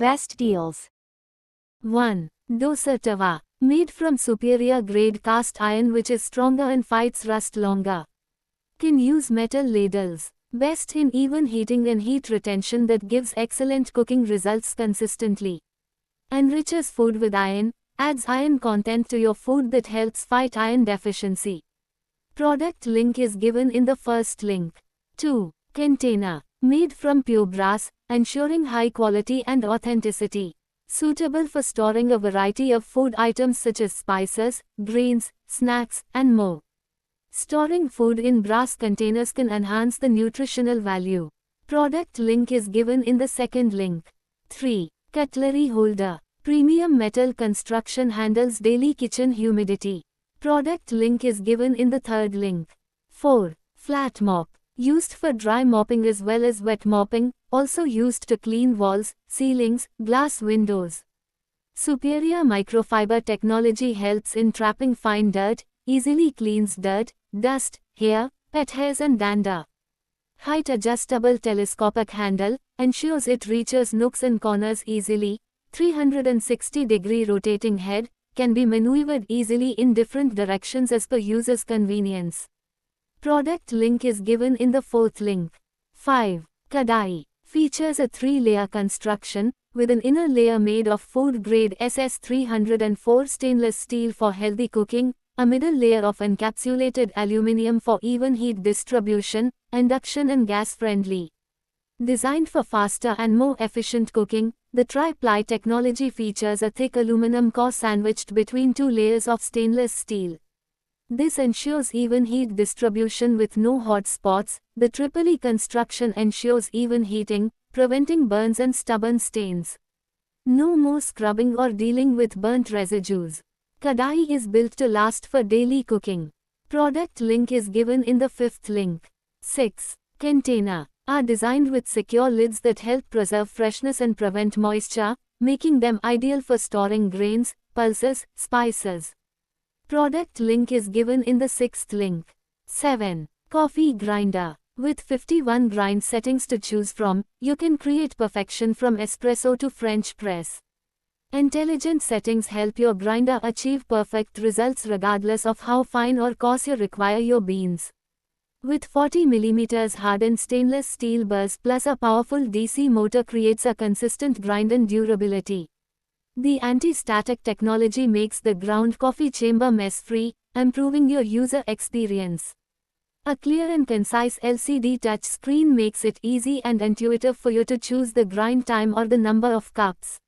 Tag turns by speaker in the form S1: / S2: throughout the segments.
S1: Best deals.
S2: 1. Dosa Tawa. Made from superior grade cast iron which is stronger and fights rust longer. Can use metal ladles. Best in even heating and heat retention that gives excellent cooking results consistently. Enriches food with iron, adds iron content to your food that helps fight iron deficiency. Product link is given in the first link. 2. Container. Made from pure brass, ensuring high quality and authenticity. Suitable for storing a variety of food items such as spices, grains, snacks, and more. Storing food in brass containers can enhance the nutritional value. Product link is given in the second link. 3. Cutlery holder. Premium metal construction handles daily kitchen humidity. Product link is given in the third link. 4. Flat mop. Used for dry mopping as well as wet mopping, also used to clean walls, ceilings, glass windows. Superior microfiber technology helps in trapping fine dirt, easily cleans dirt, dust, hair, pet hairs and dander. Height adjustable telescopic handle, ensures it reaches nooks and corners easily. 360-degree rotating head, can be maneuvered easily in different directions as per user's convenience. Product link is given in the fourth link. 5. Kadai. Features a 3-layer construction, with an inner layer made of food-grade SS304 stainless steel for healthy cooking, a middle layer of encapsulated aluminum for even heat distribution, induction and gas-friendly. Designed for faster and more efficient cooking, the tri-ply technology features a thick aluminum core sandwiched between 2 layers of stainless steel. This ensures even heat distribution with no hot spots. The triple construction ensures even heating, preventing burns and stubborn stains. No more scrubbing or dealing with burnt residues. Kadai is built to last for daily cooking. Product link is given in the fifth link. 6. Container. Are designed with secure lids that help preserve freshness and prevent moisture, making them ideal for storing grains, pulses, spices. Product link is given in the sixth link. 7. Coffee grinder. With 51 grind settings to choose from, you can create perfection from espresso to French press. Intelligent settings help your grinder achieve perfect results regardless of how fine or coarse you require your beans. With 40 mm hardened stainless steel burrs plus a powerful DC motor creates a consistent grind and durability. The anti-static technology makes the ground coffee chamber mess-free, improving your user experience. A clear and concise LCD touchscreen makes it easy and intuitive for you to choose the grind time or the number of cups.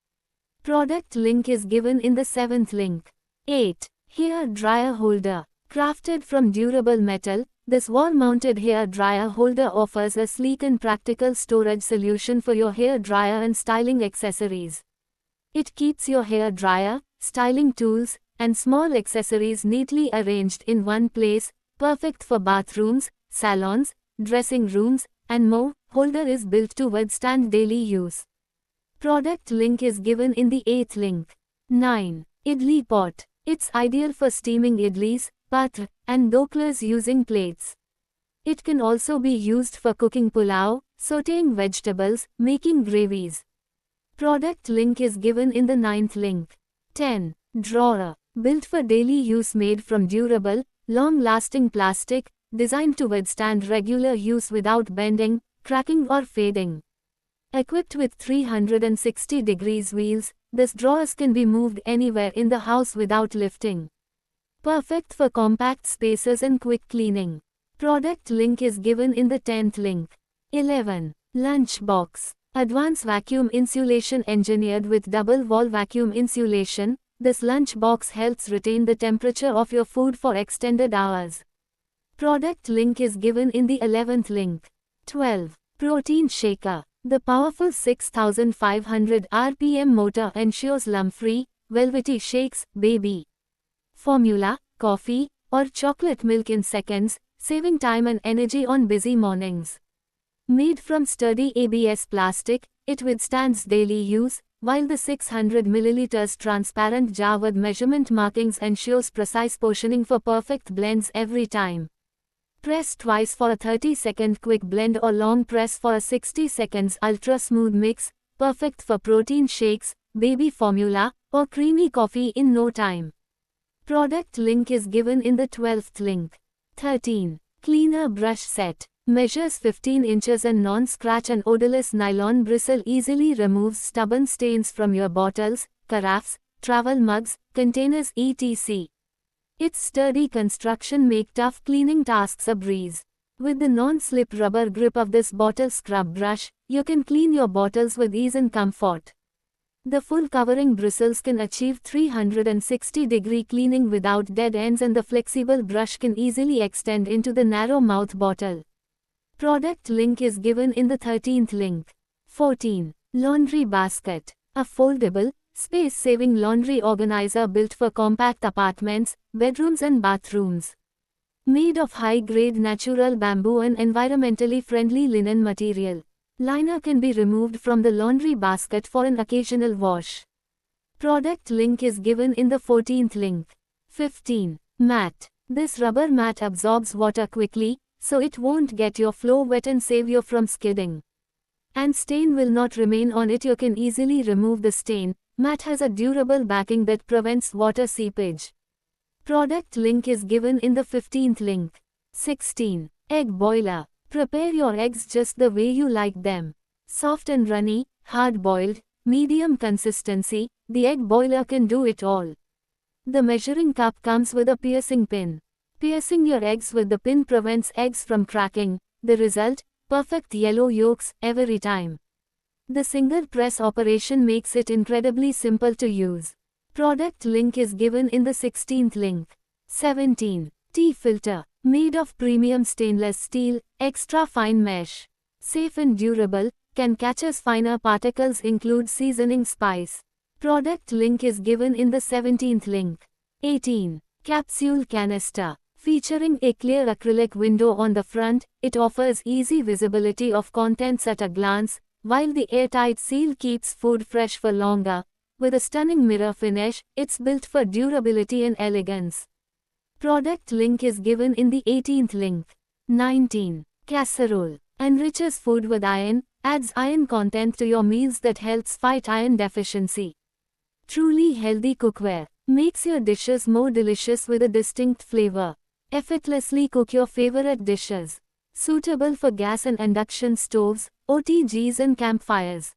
S2: Product link is given in the seventh link. 8. Hair dryer holder. Crafted from durable metal, this wall-mounted hair dryer holder offers a sleek and practical storage solution for your hair dryer and styling accessories. It keeps your hair dryer, styling tools, and small accessories neatly arranged in one place, perfect for bathrooms, salons, dressing rooms, and more. Holder is built to withstand daily use. Product link is given in the 8th link. 9. Idli pot. It's ideal for steaming idlis, patra, and doklas using plates. It can also be used for cooking pulao, sautéing vegetables, making gravies. Product link is given in the 9th link. 10. Drawer. Built for daily use, made from durable, long-lasting plastic, designed to withstand regular use without bending, cracking or fading. Equipped with 360 degrees wheels, this drawers can be moved anywhere in the house without lifting. Perfect for compact spaces and quick cleaning. Product link is given in the 10th link. 11. Lunch box. Advanced vacuum insulation engineered with double wall vacuum insulation, this lunch box helps retain the temperature of your food for extended hours. Product link is given in the 11th link. 12. Protein shaker. The powerful 6500 RPM motor ensures lump-free, velvety shakes, baby formula, coffee, or chocolate milk in seconds, saving time and energy on busy mornings. Made from sturdy ABS plastic, it withstands daily use, while the 600 ml transparent jar with measurement markings ensures precise portioning for perfect blends every time. Press twice for a 30-second quick blend or long press for a 60 seconds ultra-smooth mix, perfect for protein shakes, baby formula, or creamy coffee in no time. Product link is given in the 12th link. 13. Cleaner brush set. Measures 15 inches and non-scratch and odorless nylon bristle easily removes stubborn stains from your bottles, carafes, travel mugs, containers etc. Its sturdy construction make tough cleaning tasks a breeze. With the non-slip rubber grip of this bottle scrub brush, you can clean your bottles with ease and comfort. The full covering bristles can achieve 360-degree cleaning without dead ends, and the flexible brush can easily extend into the narrow mouth bottle. Product link is given in the 13th link. 14. Laundry basket. A foldable, space-saving laundry organizer built for compact apartments, bedrooms and bathrooms. Made of high-grade natural bamboo and environmentally friendly linen material. Liner can be removed from the laundry basket for an occasional wash. Product link is given in the 14th link. 15. Mat. This rubber mat absorbs water quickly, so it won't get your floor wet and save you from skidding. And stain will not remain on it. You can easily remove the stain. Mat has a durable backing that prevents water seepage. Product link is given in the 15th link. 16. Egg boiler. Prepare your eggs just the way you like them. Soft and runny, hard-boiled, medium consistency, the egg boiler can do it all. The measuring cup comes with a piercing pin. Piercing your eggs with the pin prevents eggs from cracking. The result, perfect yellow yolks every time. The single press operation makes it incredibly simple to use. Product link is given in the 16th link. 17. Tea filter. Made of premium stainless steel, extra fine mesh. Safe and durable, can catch as finer particles include seasoning spice. Product link is given in the 17th link. 18. Capsule canister. Featuring a clear acrylic window on the front, it offers easy visibility of contents at a glance, while the airtight seal keeps food fresh for longer. With a stunning mirror finish, it's built for durability and elegance. Product link is given in the 18th link. 19. Casserole. Enriches food with iron, adds iron content to your meals that helps fight iron deficiency. Truly healthy cookware. Makes your dishes more delicious with a distinct flavor. Effortlessly cook your favorite dishes. Suitable for gas and induction stoves, OTGs and campfires.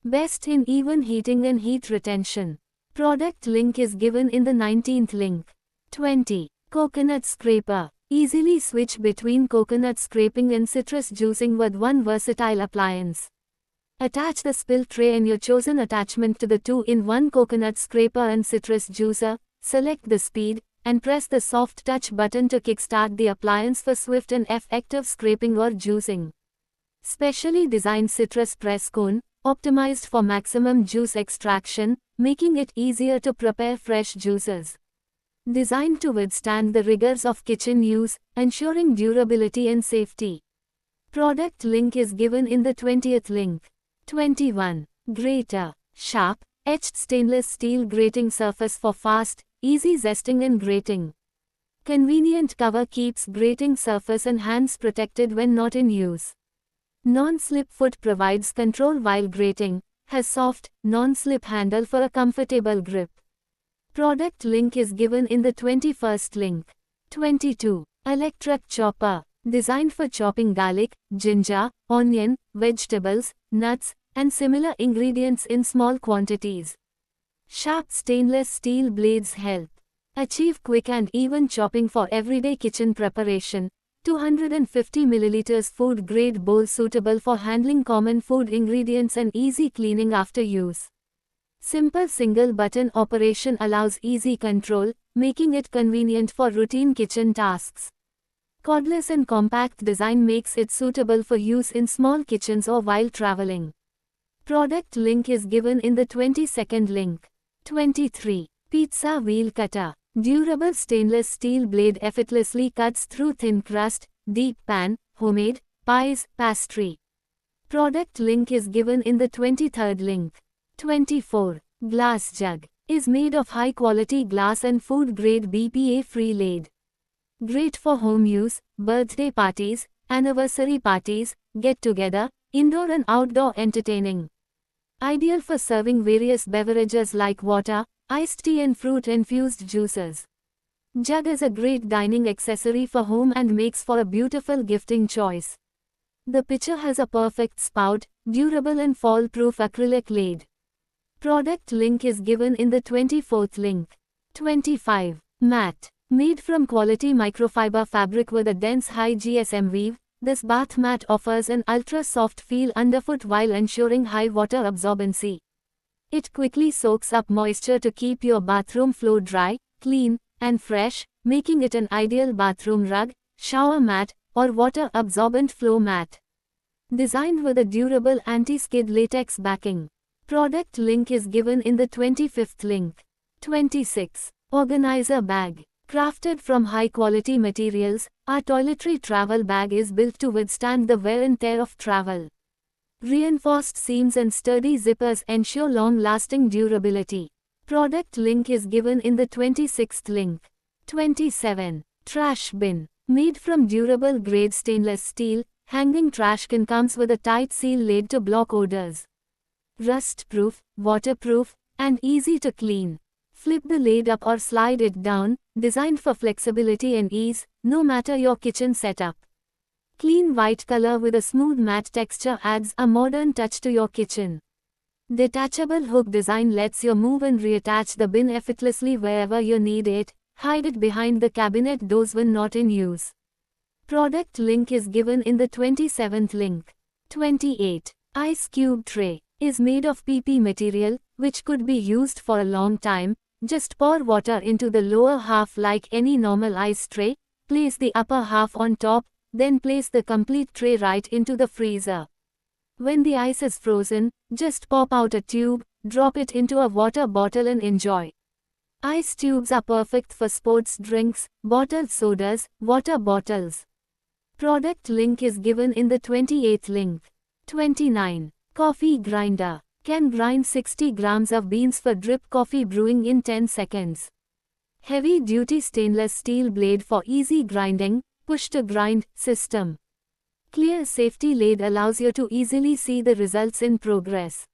S2: Best in even heating and heat retention. Product link is given in the 19th link. 20. Coconut scraper. Easily switch between coconut scraping and citrus juicing with one versatile appliance. Attach the spill tray and your chosen attachment to the 2-in-1 coconut scraper and citrus juicer, select the speed, and press the soft touch button to kickstart the appliance for swift and effective scraping or juicing. Specially designed citrus press cone, optimized for maximum juice extraction, making it easier to prepare fresh juices. Designed to withstand the rigors of kitchen use, ensuring durability and safety. Product link is given in the 20th link. 21. Grater. Sharp, etched stainless steel grating surface for fast, easy zesting and grating. Convenient cover keeps grating surface and hands protected when not in use. Non-slip foot provides control while grating, has soft, non-slip handle for a comfortable grip. Product link is given in the 21st link. 22. Electric chopper. Designed for chopping garlic, ginger, onion, vegetables, nuts, and similar ingredients in small quantities. Sharp stainless steel blades help achieve quick and even chopping for everyday kitchen preparation. 250 ml food grade bowl suitable for handling common food ingredients and easy cleaning after use. Simple single button operation allows easy control, making it convenient for routine kitchen tasks. Cordless and compact design makes it suitable for use in small kitchens or while traveling. Product link is given in the 22nd link. 23. Pizza wheel cutter. Durable stainless steel blade effortlessly cuts through thin crust, deep pan, homemade, pies, pastry. Product link is given in the 23rd link. 24. Glass jug. Is made of high quality glass and food grade BPA free lead. Great for home use, birthday parties, anniversary parties, get together, indoor and outdoor entertaining. Ideal for serving various beverages like water, iced tea and fruit-infused juices. Jug is a great dining accessory for home and makes for a beautiful gifting choice. The pitcher has a perfect spout, durable and fall-proof acrylic lid. Product link is given in the 24th link. 25. Mat. Made from quality microfiber fabric with a dense high GSM weave, this bath mat offers an ultra-soft feel underfoot while ensuring high water absorbency. It quickly soaks up moisture to keep your bathroom floor dry, clean, and fresh, making it an ideal bathroom rug, shower mat, or water-absorbent floor mat. Designed with a durable anti-skid latex backing. Product link is given in the 25th link. 26. Organizer bag. Crafted from high-quality materials, our toiletry travel bag is built to withstand the wear and tear of travel. Reinforced seams and sturdy zippers ensure long-lasting durability. Product link is given in the 26th link. 27. Trash bin. Made from durable grade stainless steel, hanging trash can comes with a tight seal lid to block odors. Rust-proof, waterproof, and easy to clean. Flip the lid up or slide it down, designed for flexibility and ease, no matter your kitchen setup. Clean white color with a smooth matte texture adds a modern touch to your kitchen. Detachable hook design lets you move and reattach the bin effortlessly wherever you need it. Hide it behind the cabinet doors when not in use. Product link is given in the 27th link. 28. Ice cube tray. Is made of PP material, which could be used for a long time. Just pour water into the lower half like any normal ice tray, place the upper half on top, then place the complete tray right into the freezer. When the ice is frozen, just pop out a tube, drop it into a water bottle and enjoy. Ice tubes are perfect for sports drinks, bottled sodas, water bottles. Product link is given in the 28th link. 29. Coffee grinder. Can grind 60 grams of beans for drip coffee brewing in 10 seconds. Heavy-duty stainless steel blade for easy grinding, push-to-grind system. Clear safety lid allows you to easily see the results in progress.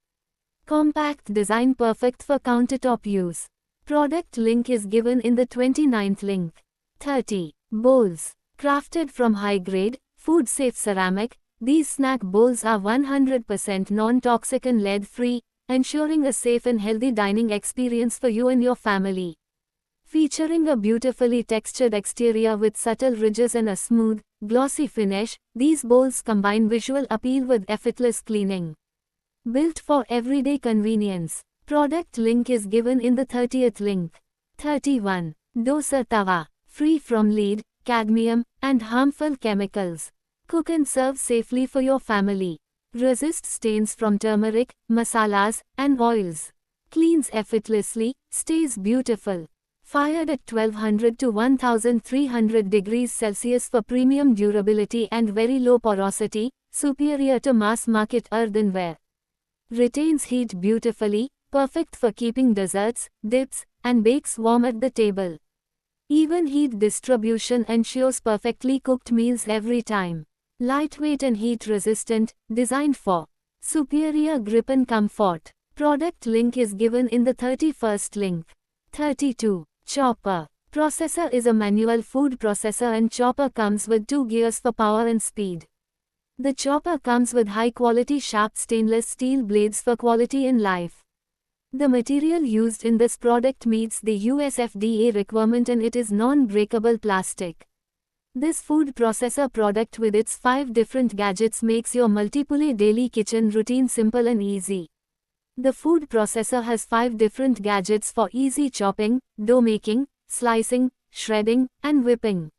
S2: Compact design perfect for countertop use. Product link is given in the 29th link. 30. Bowls. Crafted from high-grade, food-safe ceramic, these snack bowls are 100% non-toxic and lead-free, ensuring a safe and healthy dining experience for you and your family. Featuring a beautifully textured exterior with subtle ridges and a smooth, glossy finish, these bowls combine visual appeal with effortless cleaning. Built for everyday convenience. Product link is given in the 30th link. 31. Dosa tawa. Free from lead, cadmium, and harmful chemicals. Cook and serve safely for your family. Resist stains from turmeric, masalas, and oils. Cleans effortlessly, stays beautiful. Fired at 1200 to 1300 degrees Celsius for premium durability and very low porosity, superior to mass-market earthenware. Retains heat beautifully, perfect for keeping desserts, dips, and bakes warm at the table. Even heat distribution ensures perfectly cooked meals every time. Lightweight and heat-resistant, designed for superior grip and comfort. Product link is given in the 31st link. 32. Chopper. Processor is a manual food processor and chopper comes with 2 gears for power and speed. The chopper comes with high-quality sharp stainless steel blades for quality in life. The material used in this product meets the US FDA requirement and it is non-breakable plastic. This food processor product with its 5 different gadgets makes your multiple daily kitchen routine simple and easy. The food processor has 5 different gadgets for easy chopping, dough making, slicing, shredding, and whipping.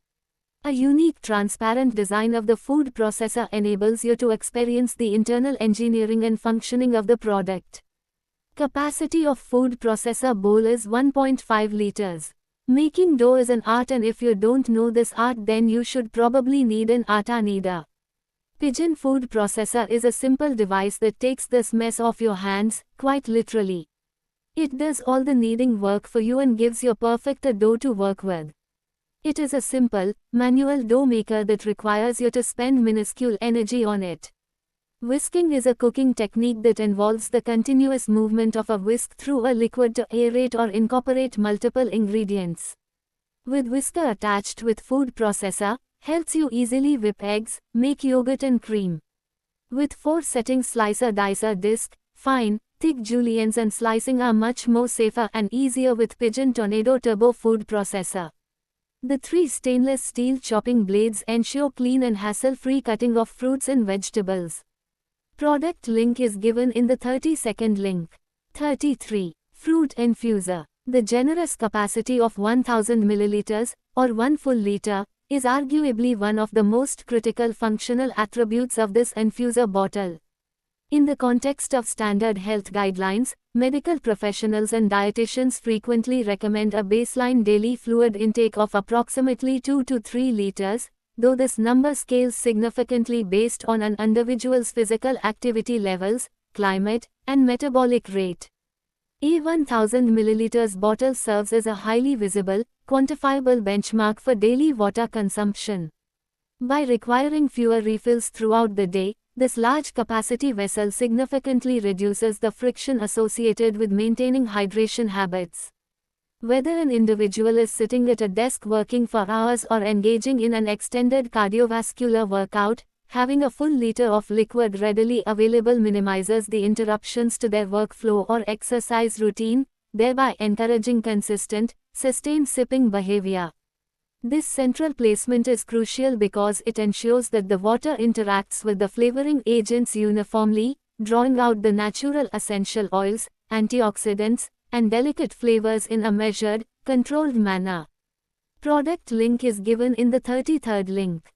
S2: A unique transparent design of the food processor enables you to experience the internal engineering and functioning of the product. Capacity of food processor bowl is 1.5 liters. Making dough is an art, and if you don't know this art then you should probably need an atta kneader. Pigeon food processor is a simple device that takes this mess off your hands, quite literally. It does all the kneading work for you and gives you perfect dough to work with. It is a simple, manual dough maker that requires you to spend minuscule energy on it. Whisking is a cooking technique that involves the continuous movement of a whisk through a liquid to aerate or incorporate multiple ingredients. With whisker attached with food processor, helps you easily whip eggs, make yogurt and cream. With 4 settings, slicer, dicer, disc, fine, thick juliennes and slicing are much more safer and easier with Pigeon Tornado Turbo food processor. The 3 stainless steel chopping blades ensure clean and hassle-free cutting of fruits and vegetables. Product link is given in the 30-second link. 33. Fruit Infuser. The generous capacity of 1000 milliliters, or 1 full liter, is arguably one of the most critical functional attributes of this infuser bottle. In the context of standard health guidelines, medical professionals and dietitians frequently recommend a baseline daily fluid intake of approximately 2 to 3 liters, though this number scales significantly based on an individual's physical activity levels, climate, and metabolic rate. A 1000 milliliters bottle serves as a highly visible, quantifiable benchmark for daily water consumption. By requiring fewer refills throughout the day, this large capacity vessel significantly reduces the friction associated with maintaining hydration habits. Whether an individual is sitting at a desk working for hours or engaging in an extended cardiovascular workout, having a full liter of liquid readily available minimizes the interruptions to their workflow or exercise routine, thereby encouraging consistent, sustained sipping behavior. This central placement is crucial because it ensures that the water interacts with the flavoring agents uniformly, drawing out the natural essential oils, antioxidants, and delicate flavors in a measured, controlled manner. Product link is given in the 33rd link.